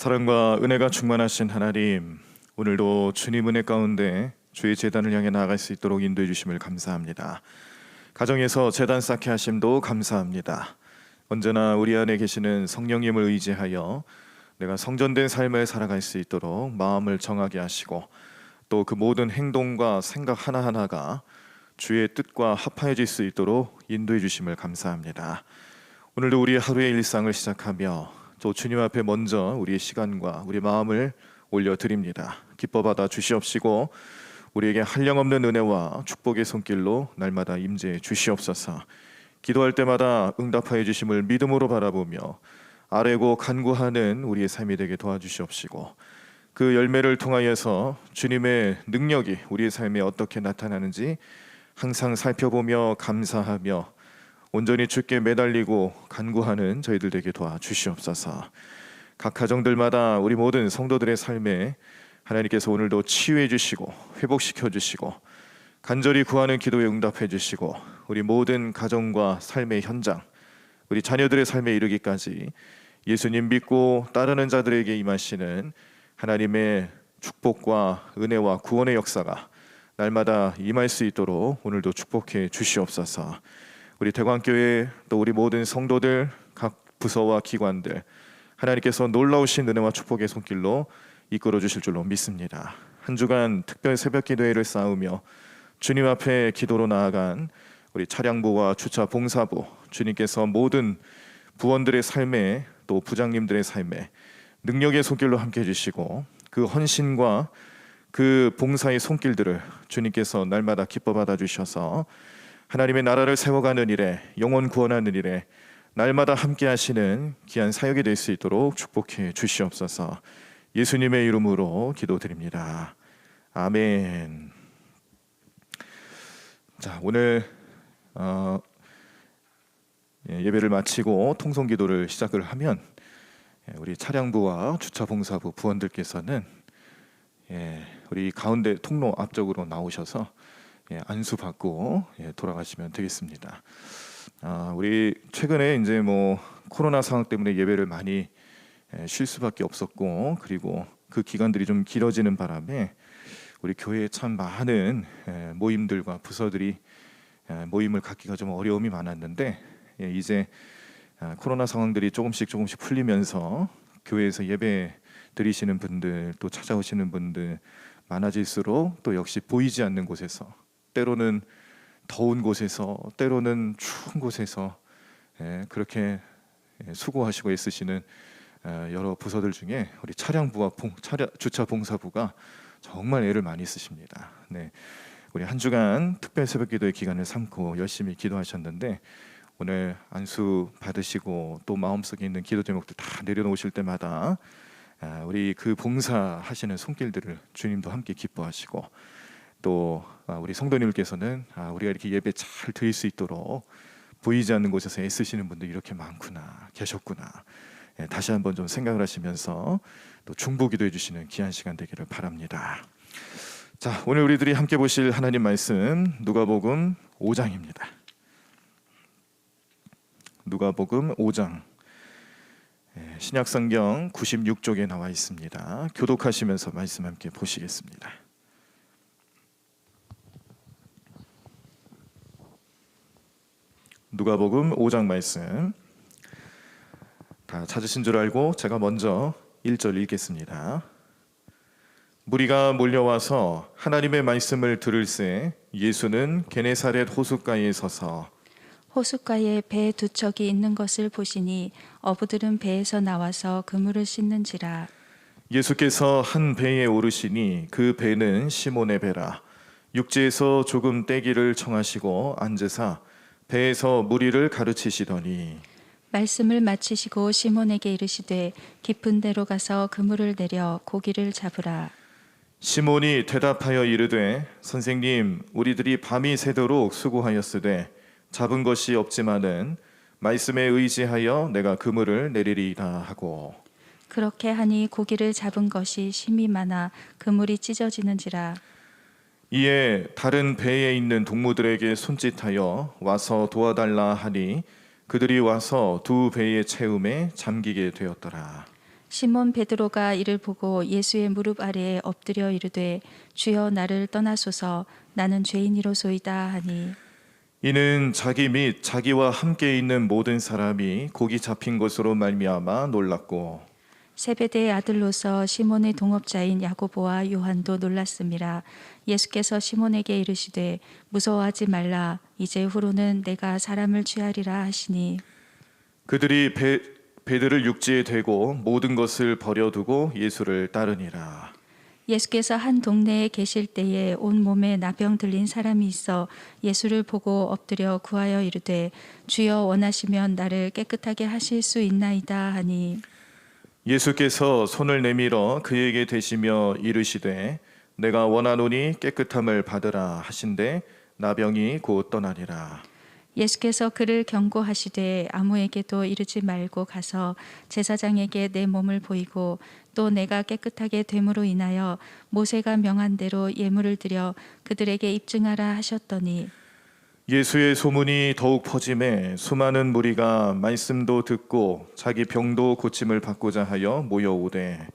사랑과 은혜가 충만하신 하나님, 오늘도 주님 은혜 가운데 주의 제단을 향해 나아갈 수 있도록 인도해 주심을 감사합니다. 가정에서 제단 쌓게 하심도 감사합니다. 언제나 우리 안에 계시는 성령님을 의지하여 내가 성전된 삶을 살아갈 수 있도록 마음을 정하게 하시고, 또 그 모든 행동과 생각 하나하나가 주의 뜻과 합하여질 수 있도록 인도해 주심을 감사합니다. 오늘도 우리의 하루의 일상을 시작하며 또 주님 앞에 먼저 우리의 시간과 우리 마음을 올려드립니다. 기뻐 받아 주시옵시고, 우리에게 한량없는 은혜와 축복의 손길로 날마다 임재해 주시옵소서. 기도할 때마다 응답하여 주심을 믿음으로 바라보며 아뢰고 간구하는 우리의 삶이 되게 도와주시옵시고, 그 열매를 통하여서 주님의 능력이 우리의 삶에 어떻게 나타나는지 항상 살펴보며 감사하며 온전히 주께 매달리고 간구하는 저희들 되게 도와주시옵소서. 각 가정들마다 우리 모든 성도들의 삶에 하나님께서 오늘도 치유해 주시고 회복시켜 주시고 간절히 구하는 기도에 응답해 주시고, 우리 모든 가정과 삶의 현장, 우리 자녀들의 삶에 이르기까지 예수님 믿고 따르는 자들에게 임하시는 하나님의 축복과 은혜와 구원의 역사가 날마다 임할 수 있도록 오늘도 축복해 주시옵소서. 우리 대광교회 또 우리 모든 성도들, 각 부서와 기관들, 하나님께서 놀라우신 은혜와 축복의 손길로 이끌어 주실 줄로 믿습니다. 한 주간 특별 새벽 기도회를 쌓으며 주님 앞에 기도로 나아간 우리 차량부와 주차 봉사부, 주님께서 모든 부원들의 삶에 또 부장님들의 삶에 능력의 손길로 함께 해주시고, 그 헌신과 그 봉사의 손길들을 주님께서 날마다 기뻐 받아주셔서 하나님의 나라를 세워가는 일에, 영혼 구원하는 일에 날마다 함께 하시는 귀한 사역이 될 수 있도록 축복해 주시옵소서. 예수님의 이름으로 기도드립니다. 아멘. 자, 오늘 예배를 마치고 통성기도를 시작을 하면 우리 차량부와 주차봉사부 부원들께서는 우리 가운데 통로 앞쪽으로 나오셔서 안수받고 돌아가시면 되겠습니다. 우리 최근에 이제 코로나 상황 때문에 예배를 많이 쉴 수밖에 없었고, 그리고 그 기간들이 좀 길어지는 바람에 우리 교회에 참 많은 모임들과 부서들이 모임을 갖기가 좀 어려움이 많았는데, 이제 코로나 상황들이 조금씩 풀리면서 교회에서 예배 드리시는 분들, 또 찾아오시는 분들 많아질수록 또 역시 보이지 않는 곳에서, 때로는 더운 곳에서, 때로는 추운 곳에서 그렇게 수고하시고 애쓰시는 여러 부서들 중에 우리 차량부와 주차 봉사부가 정말 애를 많이 쓰십니다. 우리 한 주간 특별 새벽기도의 기간을 삼고 열심히 기도하셨는데, 오늘 안수 받으시고 또 마음속에 있는 기도 제목들 다 내려놓으실 때마다 우리 그 봉사하시는 손길들을 주님도 함께 기뻐하시고, 또 우리 성도님께서는 우리가 이렇게 예배 잘 드릴 수 있도록 보이지 않는 곳에서 애쓰시는 분들이 이렇게 많구나, 계셨구나, 다시 한번 좀 생각을 하시면서 또 중보기도해 주시는 귀한 시간 되기를 바랍니다. 자, 오늘 우리들이 함께 보실 하나님 말씀 누가복음 5장입니다. 누가복음 5장, 신약성경 96쪽에 나와 있습니다. 교독하시면서 말씀 함께 보시겠습니다. 누가복음 5장 말씀 다 찾으신 줄 알고 제가 먼저 1절 읽겠습니다. 무리가 몰려와서 하나님의 말씀을 들을새 예수는 게네사렛 호숫가에 서서 호숫가에 배 두 척이 있는 것을 보시니 어부들은 배에서 나와서 그물을 씻는지라. 예수께서 한 배에 오르시니 그 배는 시몬의 배라. 육지에서 조금 떼기를 청하시고 앉으사 배에서 무리를 가르치시더니 말씀을 마치시고 시몬에게 이르시되 깊은 데로 가서 그물을 내려 고기를 잡으라. 시몬이 대답하여 이르되 선생님, 우리들이 밤이 새도록 수고하였으되 잡은 것이 없지만은 말씀에 의지하여 내가 그물을 내리리이다 하고, 그렇게 하니 고기를 잡은 것이 심이 많아 그물이 찢어지는지라. 이에 다른 배에 있는 동무들에게 손짓하여 와서 도와달라 하니 그들이 와서 두 배의 채움에 잠기게 되었더라. 시몬 베드로가 이를 보고 예수의 무릎 아래에 엎드려 이르되 주여 나를 떠나소서 나는 죄인이로소이다 하니 이는 자기 및 자기와 함께 있는 모든 사람이 고기 잡힌 것으로 말미암아 놀랐고 세베대의 아들로서 시몬의 동업자인 야고보와 요한도 놀랐음이라. 예수께서 시몬에게 이르시되 무서워하지 말라 이제 후로는 내가 사람을 취하리라 하시니 그들이 배들을 육지에 대고 모든 것을 버려두고 예수를 따르니라. 예수께서 한 동네에 계실 때에 온 몸에 나병 들린 사람이 있어 예수를 보고 엎드려 구하여 이르되 주여 원하시면 나를 깨끗하게 하실 수 있나이다 하니 예수께서 손을 내밀어 그에게 대시며 이르시되 내가 원하노니 깨끗함을 받으라 하신대 나병이 곧 떠나니라. 예수께서 그를 경고하시되 아무에게도 이르지 말고 가서 제사장에게 내 몸을 보이고 또 내가 깨끗하게 됨으로 인하여 모세가 명한 대로 예물을 드려 그들에게 입증하라 하셨더니 예수의 소문이 더욱 퍼짐에 수많은 무리가 말씀도 듣고 자기 병도 고침을 받고자 하여 모여오되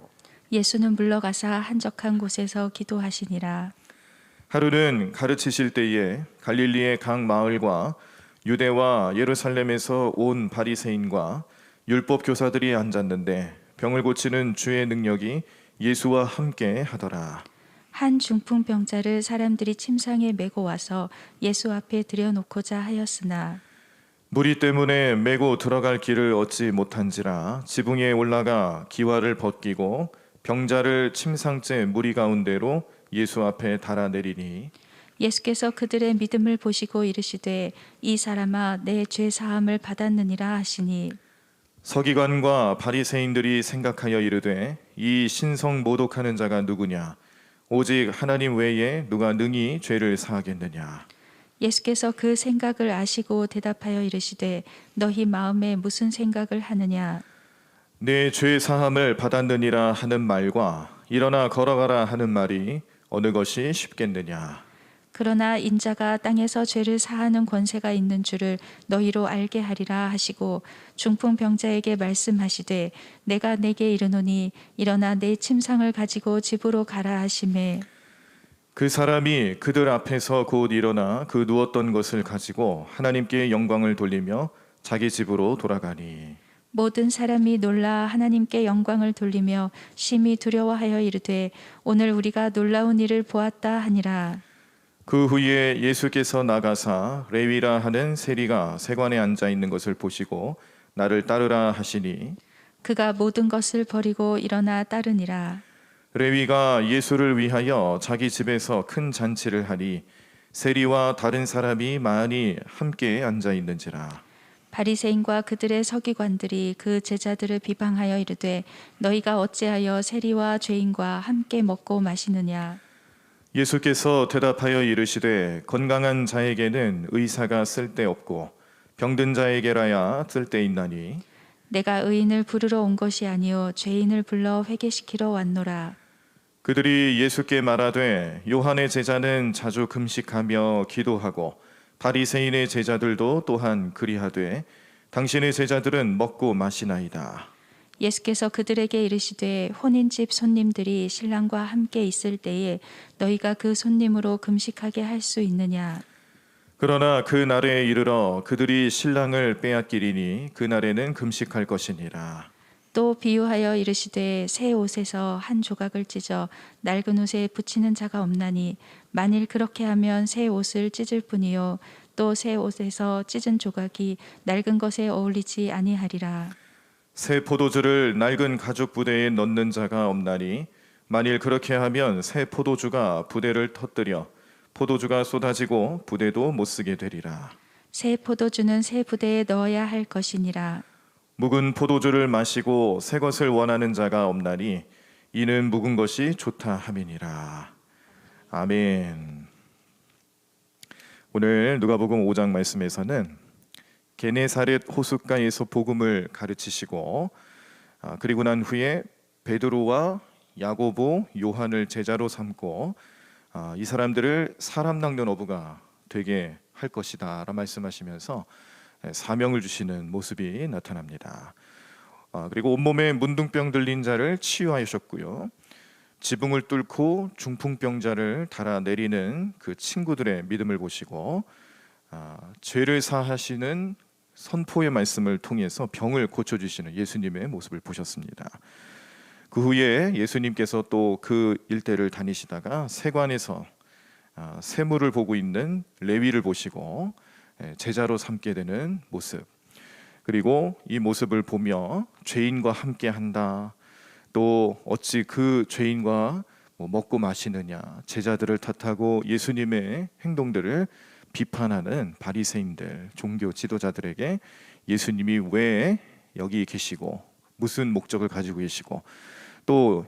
예수는 물러가사 한적한 곳에서 기도하시니라. 하루는 가르치실 때에 갈릴리의 각 마을과 유대와 예루살렘에서 온 바리새인과 율법 교사들이 앉았는데 병을 고치는 주의 능력이 예수와 함께 하더라. 한 중풍병자를 사람들이 침상에 메고 와서 예수 앞에 들여놓고자 하였으나 무리 때문에 메고 들어갈 길을 얻지 못한지라 지붕에 올라가 기와를 벗기고 병자를 침상째 무리 가운데로 예수 앞에 달아내리니 예수께서 그들의 믿음을 보시고 이르시되 이 사람아 내 죄 사함을 받았느니라 하시니 서기관과 바리새인들이 생각하여 이르되 이 신성 모독하는 자가 누구냐 오직 하나님 외에 누가 능히 죄를 사하겠느냐. 예수께서 그 생각을 아시고 대답하여 이르시되 너희 마음에 무슨 생각을 하느냐 내 죄 사함을 받았느니라 하는 말과 일어나 걸어가라 하는 말이 어느 것이 쉽겠느냐. 그러나 인자가 땅에서 죄를 사하는 권세가 있는 줄을 너희로 알게 하리라 하시고 중풍병자에게 말씀하시되 내가 내게 이르노니 일어나 내 침상을 가지고 집으로 가라 하시매 그 사람이 그들 앞에서 곧 일어나 그 누웠던 것을 가지고 하나님께 영광을 돌리며 자기 집으로 돌아가니 모든 사람이 놀라 하나님께 영광을 돌리며 심히 두려워하여 이르되 오늘 우리가 놀라운 일을 보았다 하니라. 그 후에 예수께서 나가사 레위라 하는 세리가 세관에 앉아 있는 것을 보시고 나를 따르라 하시니 그가 모든 것을 버리고 일어나 따르니라. 레위가 예수를 위하여 자기 집에서 큰 잔치를 하니 세리와 다른 사람이 많이 함께 앉아 있는지라. 바리새인과 그들의 서기관들이 그 제자들을 비방하여 이르되 너희가 어찌하여 세리와 죄인과 함께 먹고 마시느냐. 예수께서 대답하여 이르시되 건강한 자에게는 의사가 쓸데없고 병든 자에게라야 쓸데있나니 내가 의인을 부르러 온 것이 아니요 죄인을 불러 회개시키러 왔노라. 그들이 예수께 말하되 요한의 제자는 자주 금식하며 기도하고 바리새인의 제자들도 또한 그리하되 당신의 제자들은 먹고 마시나이다. 예수께서 그들에게 이르시되 혼인집 손님들이 신랑과 함께 있을 때에 너희가 그 손님으로 금식하게 할 수 있느냐. 그러나 그 날에 이르러 그들이 신랑을 빼앗기리니 그 날에는 금식할 것이니라. 또 비유하여 이르시되 새 옷에서 한 조각을 찢어 낡은 옷에 붙이는 자가 없나니 만일 그렇게 하면 새 옷을 찢을 뿐이요 또 새 옷에서 찢은 조각이 낡은 것에 어울리지 아니하리라. 새 포도주를 낡은 가죽 부대에 넣는 자가 없나니 만일 그렇게 하면 새 포도주가 부대를 터뜨려 포도주가 쏟아지고 부대도 못 쓰게 되리라. 새 포도주는 새 부대에 넣어야 할 것이니라. 묵은 포도주를 마시고 새 것을 원하는 자가 없나니 이는 묵은 것이 좋다 함이니라. 아멘. 오늘 누가복음 5장 말씀에서는 게네사렛 호숫가에서 복음을 가르치시고 그리고 난 후에 베드로와 야고보, 요한을 제자로 삼고 이 사람들을 사람 낚는 어부가 되게 할 것이다 라 말씀하시면서 사명을 주시는 모습이 나타납니다. 그리고 온몸에 문둥병 들린 자를 치유하셨고요. 지붕을 뚫고 중풍병자를 달아내리는 그 친구들의 믿음을 보시고 죄를 사하시는 선포의 말씀을 통해서 병을 고쳐주시는 예수님의 모습을 보셨습니다. 그 후에 예수님께서 또 그 일대를 다니시다가 세관에서 세물을 보고 있는 레위를 보시고 제자로 삼게 되는 모습, 그리고 이 모습을 보며 죄인과 함께 한다, 또 어찌 그 죄인과 먹고 마시느냐, 제자들을 탓하고 예수님의 행동들을 비판하는 바리새인들, 종교 지도자들에게 예수님이 왜 여기 계시고 무슨 목적을 가지고 계시고 또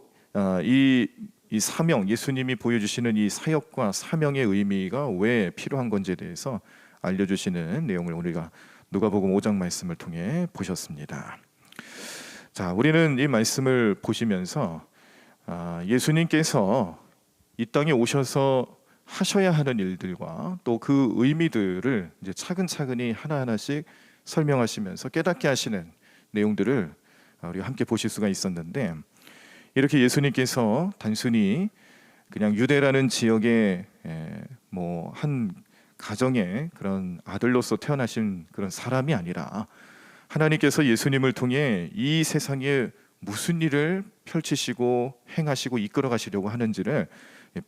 이 사명, 예수님이 보여주시는 이 사역과 사명의 의미가 왜 필요한 건지에 대해서 알려주시는 내용을 우리가 누가복음 5장 말씀을 통해 보셨습니다. 자, 우리는 이 말씀을 보시면서 예수님께서 이 땅에 오셔서 하셔야 하는 일들과 또 그 의미들을 이제 차근차근히 하나하나씩 설명하시면서 깨닫게 하시는 내용들을 우리가 함께 보실 수가 있었는데, 이렇게 예수님께서 단순히 그냥 유대라는 지역의 한 가정의 그런 아들로서 태어나신 그런 사람이 아니라 하나님께서 예수님을 통해 이 세상에 무슨 일을 펼치시고 행하시고 이끌어 가시려고 하는지를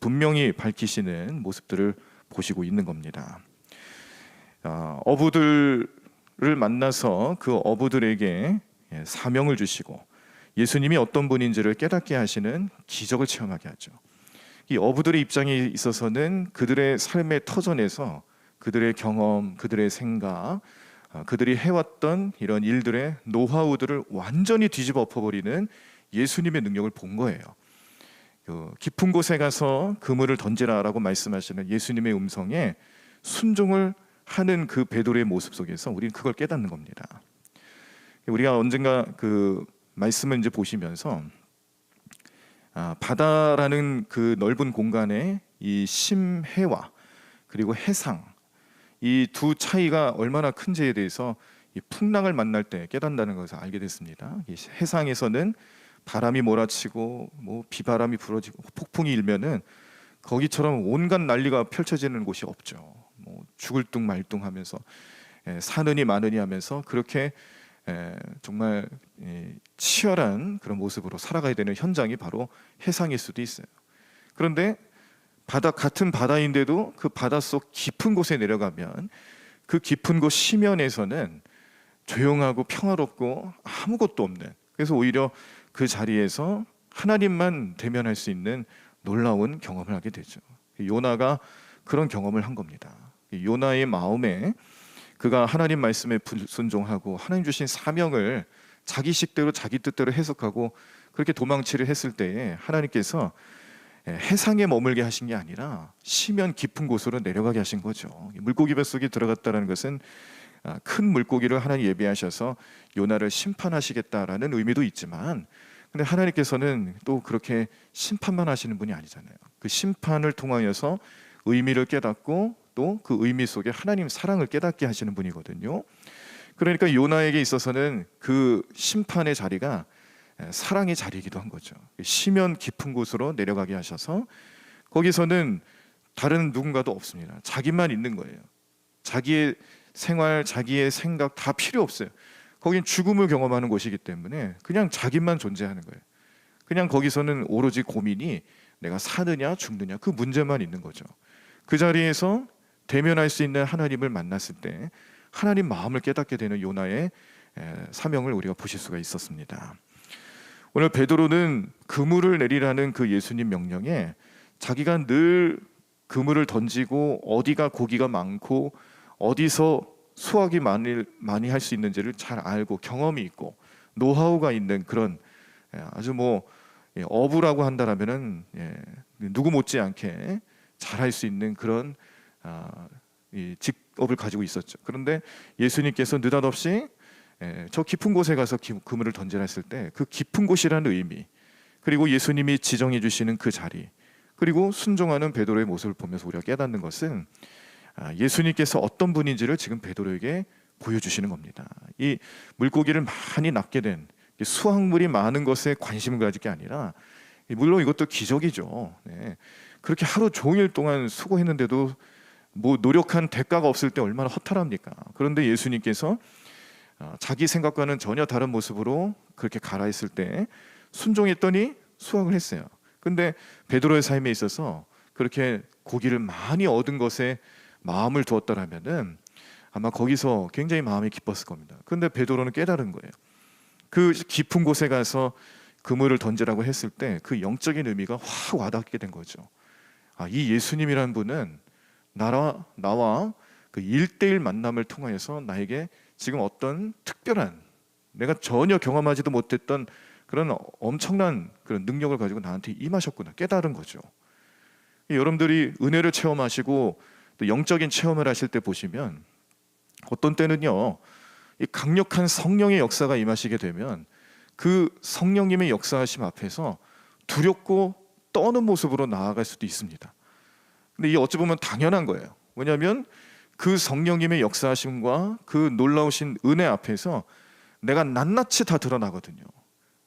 분명히 밝히시는 모습들을 보시고 있는 겁니다. 어부들을 만나서 그 어부들에게 사명을 주시고 예수님이 어떤 분인지를 깨닫게 하시는 기적을 체험하게 하죠. 이 어부들의 입장에 있어서는 그들의 삶의 터전에서 그들의 경험, 그들의 생각, 그들이 해왔던 이런 일들의 노하우들을 완전히 뒤집어 엎어버리는 예수님의 능력을 본 거예요. 그 깊은 곳에 가서 그물을 던지라라고 말씀하시는 예수님의 음성에 순종을 하는 그 베드로의 모습 속에서 우리는 그걸 깨닫는 겁니다. 우리가 언젠가 그 말씀을 이제 보시면서 바다라는 그 넓은 공간에 이 심해와 그리고 해상, 이 두 차이가 얼마나 큰지에 대해서 이 풍랑을 만날 때 깨닫는다는 것을 알게 됐습니다. 이 해상에서는 바람이 몰아치고 비바람이 불어지고 폭풍이 일면은 거기처럼 온갖 난리가 펼쳐지는 곳이 없죠. 죽을 둥 말둥 하면서 사느니 마느니 하면서 그렇게 정말 치열한 그런 모습으로 살아가야 되는 현장이 바로 해상일 수도 있어요. 그런데 같은 바다인데도 그 바닷속 깊은 곳에 내려가면 그 깊은 곳 심연에서는 조용하고 평화롭고 아무것도 없는, 그래서 오히려 그 자리에서 하나님만 대면할 수 있는 놀라운 경험을 하게 되죠. 요나가 그런 경험을 한 겁니다. 요나의 마음에 그가 하나님 말씀에 불순종하고 하나님 주신 사명을 자기식대로 자기 뜻대로 해석하고 그렇게 도망치를 했을 때에 하나님께서 해상에 머물게 하신 게 아니라 심연 깊은 곳으로 내려가게 하신 거죠. 물고기 뱃속에 들어갔다는 것은 큰 물고기를 하나님 예비하셔서 요나를 심판하시겠다라는 의미도 있지만, 근데 하나님께서는 또 그렇게 심판만 하시는 분이 아니잖아요. 그 심판을 통하여서 의미를 깨닫고 또 그 의미 속에 하나님 사랑을 깨닫게 하시는 분이거든요. 그러니까 요나에게 있어서는 그 심판의 자리가 사랑의 자리이기도 한 거죠. 심연 깊은 곳으로 내려가게 하셔서 거기서는 다른 누군가도 없습니다. 자기만 있는 거예요. 자기의 생활, 자기의 생각 다 필요 없어요. 거긴 죽음을 경험하는 곳이기 때문에 그냥 자기만 존재하는 거예요. 그냥 거기서는 오로지 고민이 내가 사느냐 죽느냐 그 문제만 있는 거죠. 그 자리에서 대면할 수 있는 하나님을 만났을 때 하나님 마음을 깨닫게 되는 요나의 사명을 우리가 보실 수가 있었습니다. 오늘 베드로는 그물을 내리라는 그 예수님 명령에 자기가 늘 그물을 던지고 어디가 고기가 많고 어디서 수확이 많이 할 수 있는지를 잘 알고 경험이 있고 노하우가 있는 그런 아주 어부라고 한다라면은 누구 못지않게 잘할 수 있는 그런 이 직업을 가지고 있었죠. 그런데 예수님께서 느닷없이 저 깊은 곳에 가서 그물을 던지라 했을 때 그 깊은 곳이라는 의미, 그리고 예수님이 지정해 주시는 그 자리, 그리고 순종하는 베드로의 모습을 보면서 우리가 깨닫는 것은 예수님께서 어떤 분인지를 지금 베드로에게 보여주시는 겁니다. 이 물고기를 많이 낚게 된 이 수확물이 많은 것에 관심을 가질 게 아니라, 물론 이것도 기적이죠. 네. 그렇게 하루 종일 동안 수고했는데도 뭐 노력한 대가가 없을 때 얼마나 허탈합니까? 그런데 예수님께서 자기 생각과는 전혀 다른 모습으로 그렇게 가라 했을 때 순종했더니 수확을 했어요. 근데 베드로의 삶에 있어서 그렇게 고기를 많이 얻은 것에 마음을 두었더라면은 아마 거기서 굉장히 마음이 기뻤을 겁니다. 근데 베드로는 깨달은 거예요. 그 깊은 곳에 가서 그물을 던지라고 했을 때 그 영적인 의미가 확 와닿게 된 거죠. 이 예수님이라는 분은 나와 그 1대1 만남을 통하여서 나에게 지금 어떤 특별한, 내가 전혀 경험하지도 못했던 그런 엄청난 그런 능력을 가지고 나한테 임하셨구나 깨달은 거죠. 여러분들이 은혜를 체험하시고 또 영적인 체험을 하실 때 보시면 어떤 때는요, 이 강력한 성령의 역사가 임하시게 되면 그 성령님의 역사하심 앞에서 두렵고 떠는 모습으로 나아갈 수도 있습니다. 근데 이게 어찌 보면 당연한 거예요. 왜냐하면 그 성령님의 역사하심과 그 놀라우신 은혜 앞에서 내가 낱낱이 다 드러나거든요.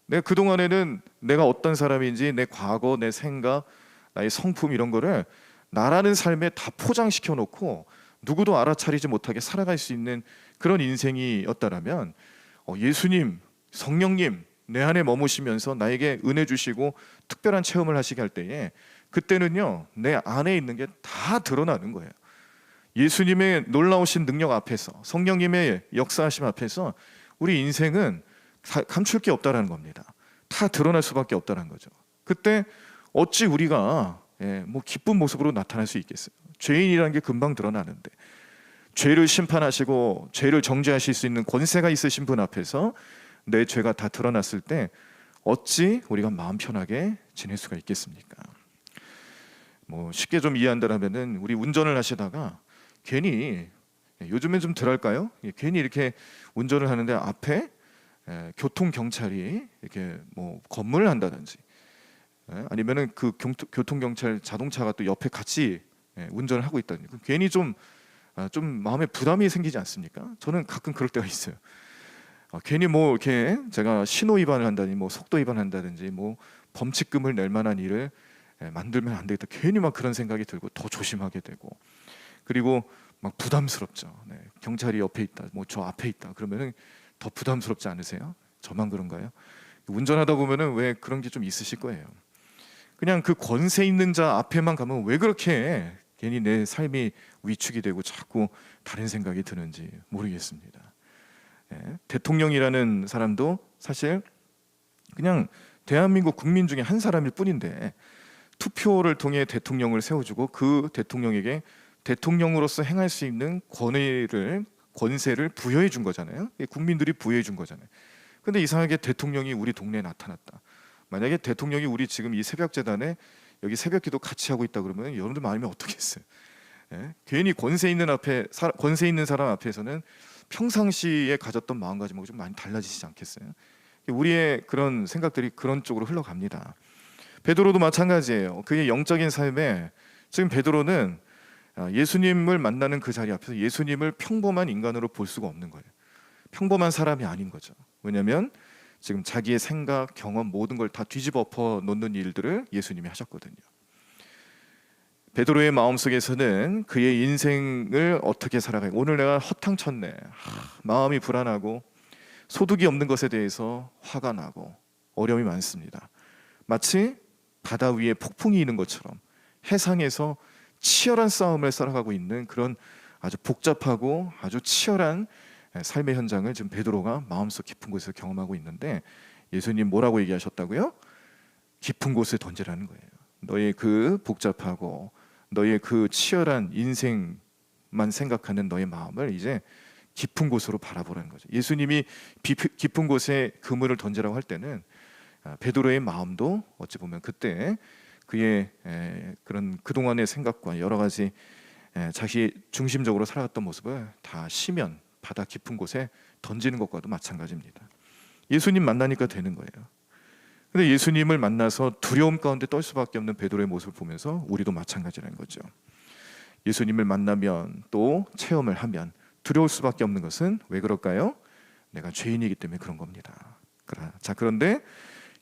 내가 그동안에는 내가 어떤 사람인지, 내 과거, 내 생각, 나의 성품 이런 거를 나라는 삶에 다 포장시켜 놓고 누구도 알아차리지 못하게 살아갈 수 있는 그런 인생이었다라면 예수님, 성령님 내 안에 머무시면서 나에게 은혜 주시고 특별한 체험을 하시게 할 때에 그때는요, 내 안에 있는 게 다 드러나는 거예요. 예수님의 놀라우신 능력 앞에서, 성령님의 역사하심 앞에서 우리 인생은 감출 게 없다라는 겁니다. 다 드러날 수밖에 없다는 거죠. 그때 어찌 우리가 뭐 기쁜 모습으로 나타날 수 있겠어요? 죄인이라는 게 금방 드러나는데, 죄를 심판하시고 죄를 정죄하실 수 있는 권세가 있으신 분 앞에서 내 죄가 다 드러났을 때 어찌 우리가 마음 편하게 지낼 수가 있겠습니까? 뭐 쉽게 좀 이해한다면은 우리 운전을 하시다가 괜히, 요즘엔 좀 덜할까요? 괜히 이렇게 운전을 하는데 앞에 교통 경찰이 이렇게 뭐 검문을 한다든지, 아니면은 그 교통 경찰 자동차가 또 옆에 같이 운전을 하고 있다든지, 괜히 좀 마음에 부담이 생기지 않습니까? 저는 가끔 그럴 때가 있어요. 괜히 뭐 이렇게 제가 신호 위반을 한다든지, 뭐 속도 위반한다든지, 뭐 범칙금을 낼 만한 일을 만들면 안 되겠다. 괜히 막 그런 생각이 들고 더 조심하게 되고, 그리고 막 부담스럽죠. 경찰이 옆에 있다, 뭐 저 앞에 있다 그러면은 더 부담스럽지 않으세요? 저만 그런가요? 운전하다 보면은 왜 그런 게 좀 있으실 거예요. 그냥 그 권세 있는 자 앞에만 가면 왜 그렇게 괜히 내 삶이 위축이 되고 자꾸 다른 생각이 드는지 모르겠습니다. 대통령이라는 사람도 사실 그냥 대한민국 국민 중에 한 사람일 뿐인데 투표를 통해 대통령을 세워주고 그 대통령에게 대통령으로서 행할 수 있는 권세를 부여해 준 거잖아요. 국민들이 부여해 준 거잖아요. 근데 이상하게 대통령이 우리 동네에 나타났다. 만약에 대통령이 우리 지금 이 새벽 재단에 여기 새벽 기도 같이 하고 있다 그러면 여러분들 마음이 어떻겠어요? 괜히 권세 있는 사람 앞에서는 평상시에 가졌던 마음가짐하고 좀 많이 달라지지 않겠어요? 우리의 그런 생각들이 그런 쪽으로 흘러갑니다. 베드로도 마찬가지예요. 그의 영적인 삶에 지금 베드로는 예수님을 만나는 그 자리 앞에서 예수님을 평범한 인간으로 볼 수가 없는 거예요. 평범한 사람이 아닌 거죠. 왜냐하면 지금 자기의 생각, 경험 모든 걸 다 뒤집어 엎어 놓는 일들을 예수님이 하셨거든요. 베드로의 마음속에서는 그의 인생을 어떻게 살아가요? 오늘 내가 허탕쳤네. 마음이 불안하고 소득이 없는 것에 대해서 화가 나고 어려움이 많습니다. 마치 바다 위에 폭풍이 있는 것처럼 해상에서 치열한 싸움을 살아가고 있는 그런 아주 복잡하고 아주 치열한 삶의 현장을 지금 베드로가 마음속 깊은 곳에서 경험하고 있는데, 예수님 뭐라고 얘기하셨다고요? 깊은 곳에 던지라는 거예요. 너의 그 복잡하고 너의 그 치열한 인생만 생각하는 너의 마음을 이제 깊은 곳으로 바라보라는 거죠. 예수님이 깊은 곳에 그물을 던지라고 할 때는 베드로의 마음도 어찌 보면 그때 그의 그런 그동안의 생각과 여러 가지 자기 중심적으로 살아갔던 모습을 다 시면 바다 깊은 곳에 던지는 것과도 마찬가지입니다. 예수님 만나니까 되는 거예요. 근데 예수님을 만나서 두려움 가운데 떨 수밖에 없는 베드로의 모습을 보면서 우리도 마찬가지라는 거죠. 예수님을 만나면 또 체험을 하면 두려울 수밖에 없는 것은 왜 그럴까요? 내가 죄인이기 때문에 그런 겁니다. 자, 그런데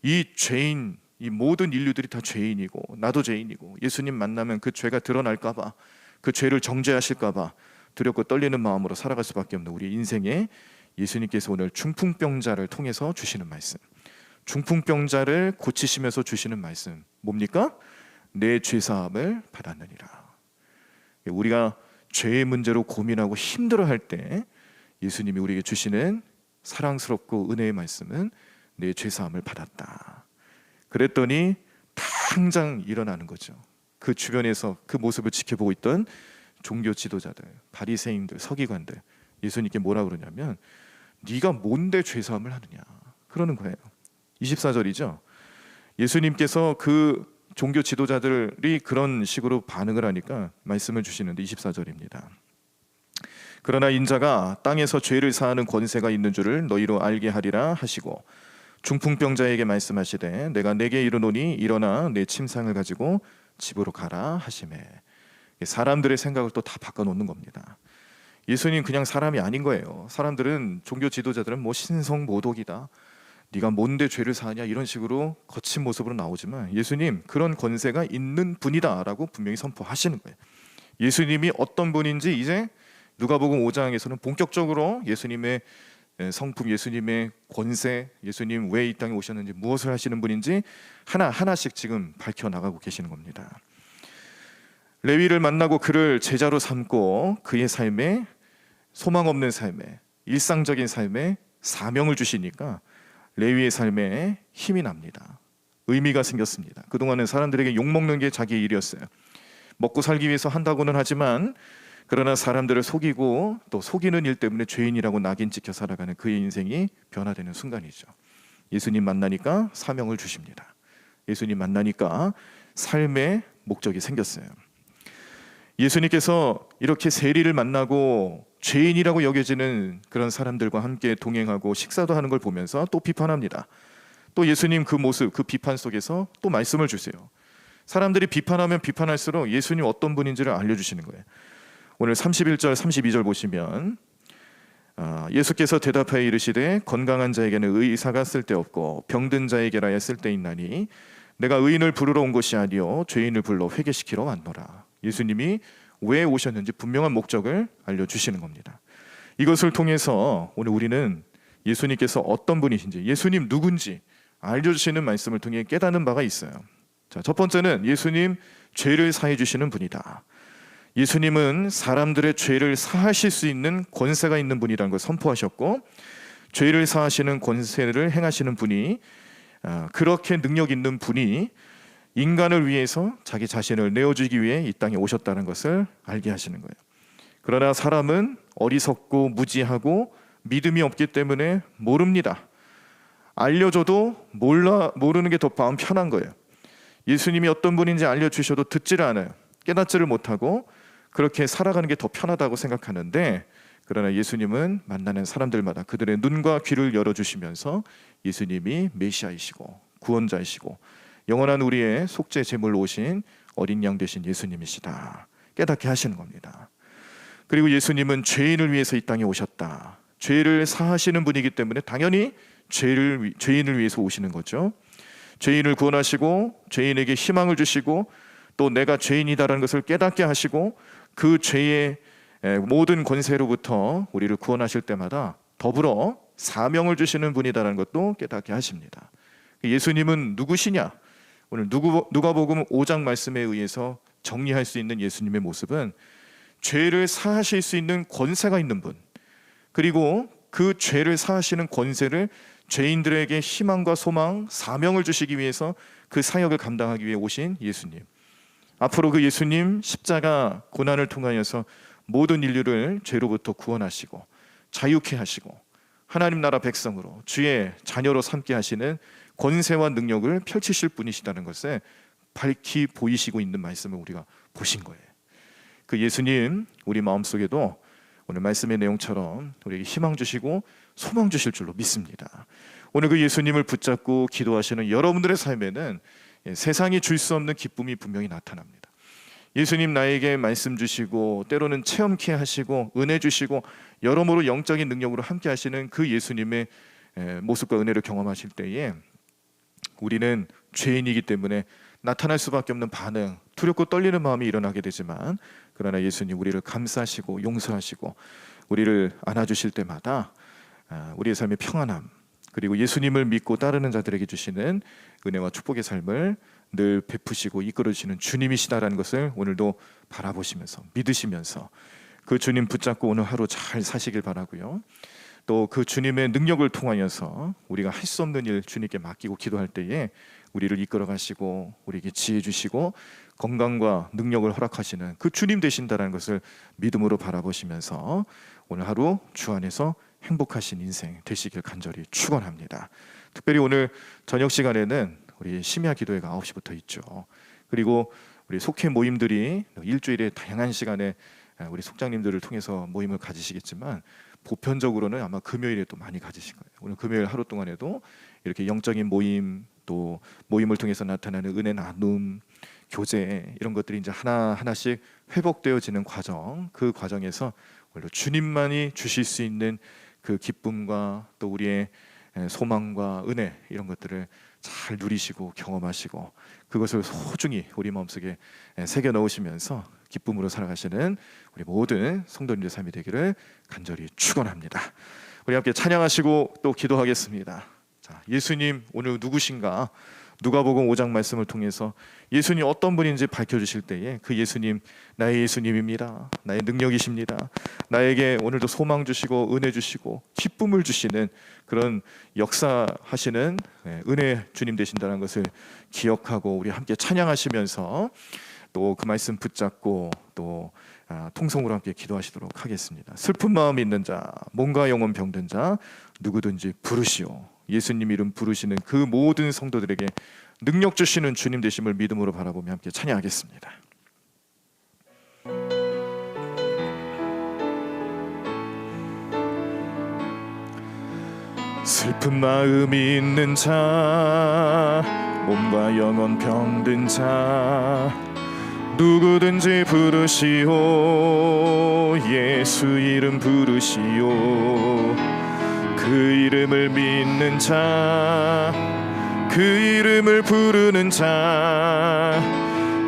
이 죄인, 이 모든 인류들이 다 죄인이고 나도 죄인이고 예수님 만나면 그 죄가 드러날까 봐, 그 죄를 정죄하실까 봐 두렵고 떨리는 마음으로 살아갈 수밖에 없는 우리 인생에 예수님께서 오늘 중풍병자를 통해서 주시는 말씀, 중풍병자를 고치시면서 주시는 말씀 뭡니까? 내 죄사함을 받았느니라. 우리가 죄의 문제로 고민하고 힘들어할 때 예수님이 우리에게 주시는 사랑스럽고 은혜의 말씀은 내 죄사함을 받았다. 그랬더니 당장 일어나는 거죠. 그 주변에서 그 모습을 지켜보고 있던 종교 지도자들, 바리새인들, 서기관들, 예수님께 뭐라 그러냐면 네가 뭔데 죄사함을 하느냐 그러는 거예요. 24절이죠. 예수님께서 그 종교 지도자들이 그런 식으로 반응을 하니까 말씀을 주시는데 24절입니다. 그러나 인자가 땅에서 죄를 사하는 권세가 있는 줄을 너희로 알게 하리라 하시고 중풍병자에게 말씀하시되 내가 내게 이르노니 일어나 내 침상을 가지고 집으로 가라 하시매. 사람들의 생각을 또 다 바꿔놓는 겁니다. 예수님 그냥 사람이 아닌 거예요. 사람들은, 종교 지도자들은 뭐 신성모독이다, 네가 뭔데 죄를 사하냐, 이런 식으로 거친 모습으로 나오지만 예수님 그런 권세가 있는 분이다라고 분명히 선포하시는 거예요. 예수님이 어떤 분인지 이제 누가복음 5장에서는 본격적으로 예수님의 성품, 예수님의 권세, 예수님 왜 이 땅에 오셨는지, 무엇을 하시는 분인지 하나하나씩 지금 밝혀나가고 계시는 겁니다. 레위를 만나고 그를 제자로 삼고 그의 삶에, 소망 없는 삶에, 일상적인 삶에 사명을 주시니까 레위의 삶에 힘이 납니다. 의미가 생겼습니다. 그동안은 사람들에게 욕먹는 게 자기의 일이었어요. 먹고 살기 위해서 한다고는 하지만 그러나 사람들을 속이고 또 속이는 일 때문에 죄인이라고 낙인 찍혀 살아가는 그의 인생이 변화되는 순간이죠. 예수님 만나니까 사명을 주십니다. 예수님 만나니까 삶의 목적이 생겼어요. 예수님께서 이렇게 세리를 만나고 죄인이라고 여겨지는 그런 사람들과 함께 동행하고 식사도 하는 걸 보면서 또 비판합니다. 또 예수님 그 모습, 그 비판 속에서 또 말씀을 주세요. 사람들이 비판하면 비판할수록 예수님 어떤 분인지를 알려주시는 거예요. 오늘 31절, 32절 보시면 예수께서 대답하여 이르시되 건강한 자에게는 의사가 쓸데없고 병든 자에게라야 쓸데있나니 내가 의인을 부르러 온 것이 아니요 죄인을 불러 회개시키러 왔노라. 예수님이 왜 오셨는지 분명한 목적을 알려주시는 겁니다. 이것을 통해서 오늘 우리는 예수님께서 어떤 분이신지, 예수님 누군지 알려주시는 말씀을 통해 깨닫는 바가 있어요. 자, 첫 번째는 예수님 죄를 사해 주시는 분이다. 예수님은 사람들의 죄를 사하실 수 있는 권세가 있는 분이라는 걸 선포하셨고, 죄를 사하시는 권세를 행하시는 분이, 그렇게 능력 있는 분이 인간을 위해서 자기 자신을 내어주기 위해 이 땅에 오셨다는 것을 알게 하시는 거예요. 그러나 사람은 어리석고 무지하고 믿음이 없기 때문에 모릅니다. 알려줘도 모르는 게 더 마음 편한 거예요. 예수님이 어떤 분인지 알려주셔도 듣지를 않아요. 깨닫지를 못하고 그렇게 살아가는 게 더 편하다고 생각하는데, 그러나 예수님은 만나는 사람들마다 그들의 눈과 귀를 열어주시면서 예수님이 메시아이시고 구원자이시고 영원한 우리의 속죄 제물로 오신 어린 양 되신 예수님이시다 깨닫게 하시는 겁니다. 그리고 예수님은 죄인을 위해서 이 땅에 오셨다. 죄를 사하시는 분이기 때문에 당연히 죄인을 위해서 오시는 거죠. 죄인을 구원하시고 죄인에게 희망을 주시고 또 내가 죄인이다라는 것을 깨닫게 하시고 그 죄의 모든 권세로부터 우리를 구원하실 때마다 더불어 사명을 주시는 분이다라는 것도 깨닫게 하십니다. 예수님은 누구시냐? 오늘 누가복음 5장 말씀에 의해서 정리할 수 있는 예수님의 모습은 죄를 사하실 수 있는 권세가 있는 분, 그리고 그 죄를 사하시는 권세를 죄인들에게 희망과 소망, 사명을 주시기 위해서 그 사역을 감당하기 위해 오신 예수님. 앞으로 그 예수님 십자가 고난을 통하여서 모든 인류를 죄로부터 구원하시고 자유케 하시고 하나님 나라 백성으로 주의 자녀로 삼게 하시는 권세와 능력을 펼치실 분이시다는 것에 밝히 보이시고 있는 말씀을 우리가 보신 거예요. 그 예수님 우리 마음속에도 오늘 말씀의 내용처럼 우리에게 희망 주시고 소망 주실 줄로 믿습니다. 오늘 그 예수님을 붙잡고 기도하시는 여러분들의 삶에는 세상이 줄 수 없는 기쁨이 분명히 나타납니다. 예수님 나에게 말씀 주시고 때로는 체험케 하시고 은혜 주시고 여러모로 영적인 능력으로 함께 하시는 그 예수님의 모습과 은혜를 경험하실 때에 우리는 죄인이기 때문에 나타날 수밖에 없는 반응, 두렵고 떨리는 마음이 일어나게 되지만, 그러나 예수님 우리를 감싸시고 용서하시고 우리를 안아주실 때마다 우리의 삶의 평안함, 그리고 예수님을 믿고 따르는 자들에게 주시는 은혜와 축복의 삶을 늘 베푸시고 이끌어주시는 주님이시다라는 것을 오늘도 바라보시면서 믿으시면서 그 주님 붙잡고 오늘 하루 잘 사시길 바라고요. 또 그 주님의 능력을 통하여서 우리가 할 수 없는 일 주님께 맡기고 기도할 때에 우리를 이끌어 가시고 우리에게 지혜 주시고 건강과 능력을 허락하시는 그 주님 되신다라는 것을 믿음으로 바라보시면서 오늘 하루 주 안에서 행복하신 인생 되시길 간절히 축원합니다. 특별히 오늘 저녁 시간에는 우리 심야 기도회가 9시부터 있죠. 그리고 우리 속회 모임들이 일주일에 다양한 시간에 우리 속장님들을 통해서 모임을 가지시겠지만 보편적으로는 아마 금요일에 또 많이 가지실 거예요. 오늘 금요일 하루 동안에도 이렇게 영적인 모임, 또 모임을 통해서 나타나는 은혜 나눔, 교제, 이런 것들이 이제 하나하나씩 회복되어지는 과정, 그 과정에서 오히려 주님만이 주실 수 있는 그 기쁨과 또 우리의 소망과 은혜, 이런 것들을 잘 누리시고 경험하시고 그것을 소중히 우리 마음속에 새겨 넣으시면서 기쁨으로 살아가시는 우리 모든 성도님들 삶이 되기를 간절히 축원합니다. 우리 함께 찬양하시고 또 기도하겠습니다. 자, 예수님 오늘 누구신가? 누가복음 5장 말씀을 통해서 예수님 어떤 분인지 밝혀주실 때에 그 예수님, 나의 예수님입니다. 나의 능력이십니다. 나에게 오늘도 소망 주시고 은혜 주시고 기쁨을 주시는 그런 역사하시는 은혜 주님 되신다는 것을 기억하고 우리 함께 찬양하시면서 또 그 말씀 붙잡고 또 통성으로 함께 기도하시도록 하겠습니다. 슬픈 마음 있는 자, 몸과 영혼 병든 자 누구든지 부르시오. 예수님 이름 부르시는 그 모든 성도들에게 능력 주시는 주님 되심을 믿음으로 바라보며 함께 찬양하겠습니다. 슬픈 마음이 있는 자, 몸과 영혼 병든 자 누구든지 부르시오. 예수 이름 부르시오. 그 이름을 믿는 자, 그 이름을 부르는 자,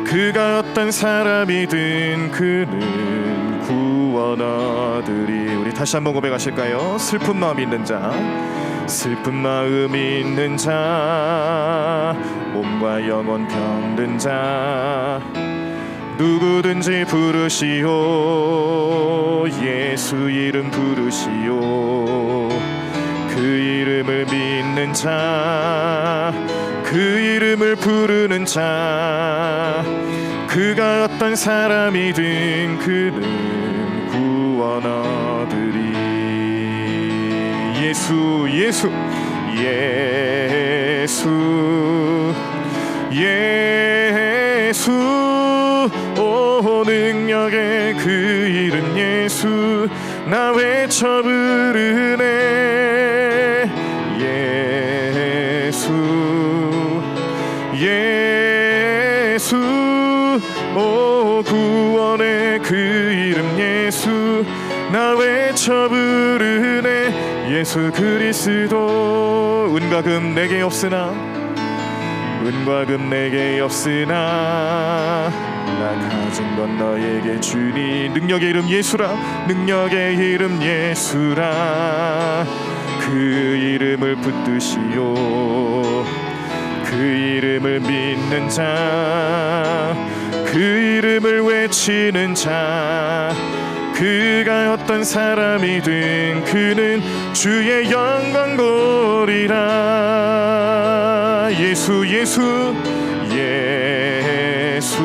그가 어떤 사람이든 그는 구원 얻으리. 우리 다시 한번 고백하실까요? 슬픈 마음 있는 자, 슬픈 마음 있는 자, 몸과 영혼 병든 자 누구든지 부르시오. 예수 이름 부르시오. 그 이름을 믿는 자, 그 이름을 부르는 자, 그가 어떤 사람이든 그는 구원 얻으리. 예수 예수 예수 예수, 오 능력의 그 이름 예수, 나 외쳐 부르네. 예수 예수, 오 구원의 그 이름 예수, 나 외쳐 부르네. 예수 그리스도. 은과 금 내게 없으나, 은과 금 내게 없으나 나 가진 건 너에게 주니. 능력의 이름 예수라, 능력의 이름 예수라. 그 이름을 붙드시오. 그 이름을 믿는 자, 그 이름을 외치는 자, 그가 어떤 사람이든 그는 주의 영광 보리라. 예수 예수 예수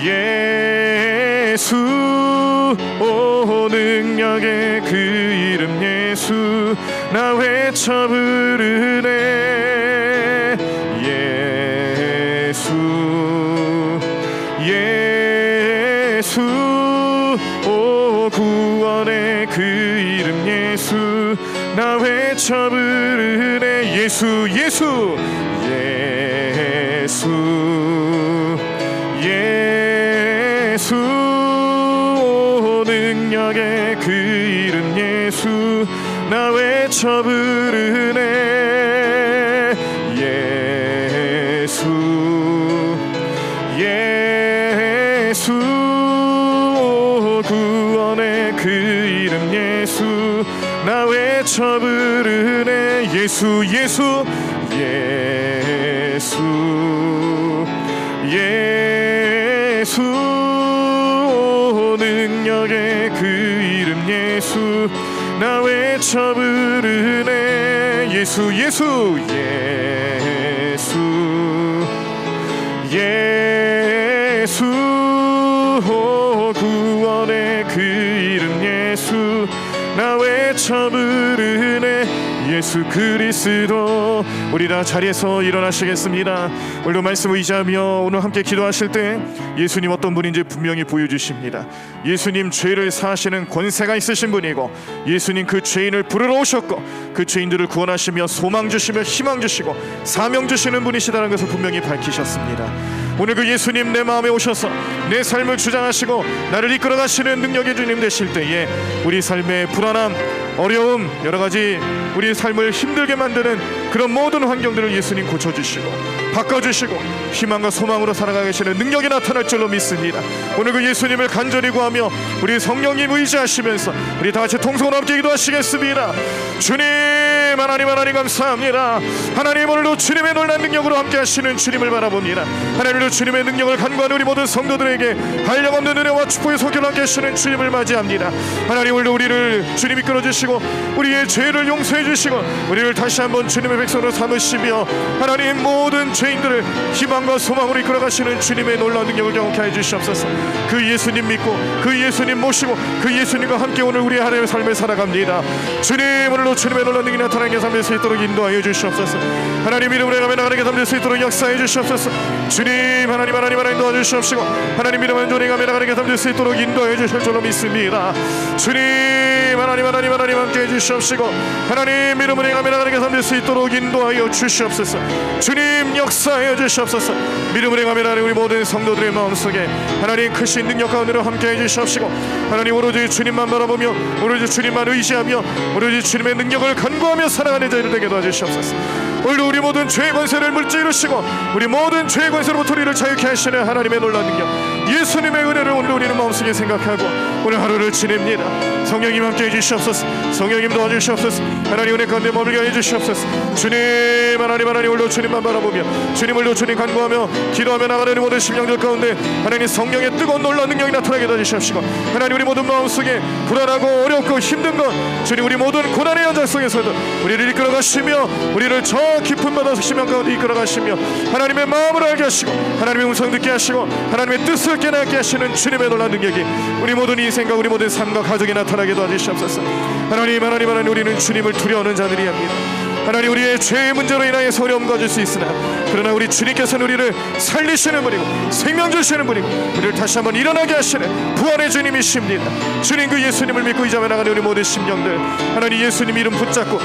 예수, 오 능력의 그 이름 예수, 나 외쳐 부르네. 예수 예수, 오 구원의 그 이름 예수, 나 외쳐 부르네. 예수 예수 예수 예수, 오 능력의 그 이름 예수, 나 외쳐 외쳐 부르네. 예수 예수 구원의 그 이름 예수 나 외쳐 부르네. 예수 예수 예수 예수 능력의 그 이름 예수 나 외쳐 부르네. 예수 예수 예수 예수 구원의 그 이름 예수 나 외쳐 부르네. 예수 그리스도. 우리 다 자리에서 일어나시겠습니다. 오늘도 말씀 의지하며 오늘 함께 기도하실 때 예수님 어떤 분인지 분명히 보여주십니다. 예수님 죄를 사하시는 권세가 있으신 분이고, 예수님 그 죄인을 부르러 오셨고 그 죄인들을 구원하시며 소망 주시며 희망 주시고 사명 주시는 분이시다는 것을 분명히 밝히셨습니다. 오늘 그 예수님 내 마음에 오셔서 내 삶을 주장하시고 나를 이끌어 가시는 능력의 주님 되실 때에 우리 삶의 불안함, 어려움, 여러 가지 우리 삶을 힘들게 만드는 그런 모든 환경들을 예수님 고쳐주시고 바꿔주시고 희망과 소망으로 살아가 계시는 능력이 나타날 줄로 믿습니다. 오늘 그 예수님을 간절히 구하며 우리 성령님 의지하시면서 우리 다 같이 통성으로 함께 기도하시겠습니다. 주님 하나님 감사합니다. 하나님 오늘도 주님의 놀라운 능력으로 함께 하시는 주님을 바라봅니다. 하나님도 주님의 능력을 간구하는 우리 모든 성도들에게 한량없는 은혜와 축복의 손길로 함께 하시는 주님을 맞이합니다. 하나님 오늘도 우리를 주님 이끌어 주시고 우리의 죄를 용서해 주시고 우리를 다시 한번 주님의 백성으로 삼으시며 하나님 모든 죄인들을 희망과 소망으로 이끌어 가시는 주님의 놀라운 능력을 경험케 해 주시옵소서. 그 예수님 믿고 그 예수님 모시고 그 예수님과 함께 오늘 우리 하나님의 삶을 살아갑니다. 주님 오늘도 주님의 놀라운 능력이 나타나게 삶될 수 있도록 인도하여 주시옵소서. 하나님 이름으로 가며 나가게 삶될 수 있도록 역사해 주시옵소서. 주님 하나님 도와주시옵시고 하나님 이름으로 조리가며 나가게 삶될 수 있도록 인도해 주실 줄로 믿습니다. 주님 하나님 함께 해 주시옵시고 하나님 이름으로 가며 나가게 삶될 수 있도록 인도하여 주시옵소서. 주님 역사해 주시옵소서. 믿음으로 가며 나가는 우리 모든 성도들의 마음속에 하나님 크신 능력 가운데로 함께 해 주시옵시고 하나님 오로지 주님만 바라보며 오로지 주님만 의지하며 오로지 주님의 능력을 간구하며 살아가는 자들 되게 도와주시옵소서. 오늘도 우리 모든 죄의 권세를 물질르시고 우리 모든 죄의 권세로부터 우리를 자유케 하시는 하나님의 놀라운 능력 예수님의 은혜를 오늘 우리는 마음속에 생각하고 오늘 하루를 지냅니다. 성령님 함께 해주시옵소서. 성령님 도와주시옵소서. 하나님 은혜 가운데 머물게 해주시옵소서. 주님 하나님 오늘도 주님만 바라보며 주님을도 주님 간구하며 기도하며 나가는 우리 모든 심령들 가운데 하나님 성령의 뜨거운 놀라운 능력이 나타나게 해주시옵시고 하나님 우리 모든 마음속에 불안하고 어렵고 힘든 것 주님 우리 모든 고난의 현장 속에서도 우리를 이끌어 가시며 우리를 저 깊은 바다 심령 가운데 이끌어 가시며 하나님의 마음을 알게 하시고 하나님의 음성 듣게 하시고 하나님의 뜻을 깨닫게 하시는 주님의 놀라운 능력이 우리 모든 인생과 우리 모든 삶과 가정에 나타나게 도와주시옵소서. 하나님 우리는 주님을 두려워하는 자들이 합니다. 하나님 우리의 죄의 문제로 인하여서 어려움 가질 수 있으나 그러나 우리 주님께서는 우리를 살리시는 분이고 생명 주시는 분이고 우리를 다시 한번 일어나게 하시는 부활의 주님이십니다. 주님 그 예수님을 믿고 이자며 나가는 우리 모든 심령들 하나님 예수님 이름 붙잡고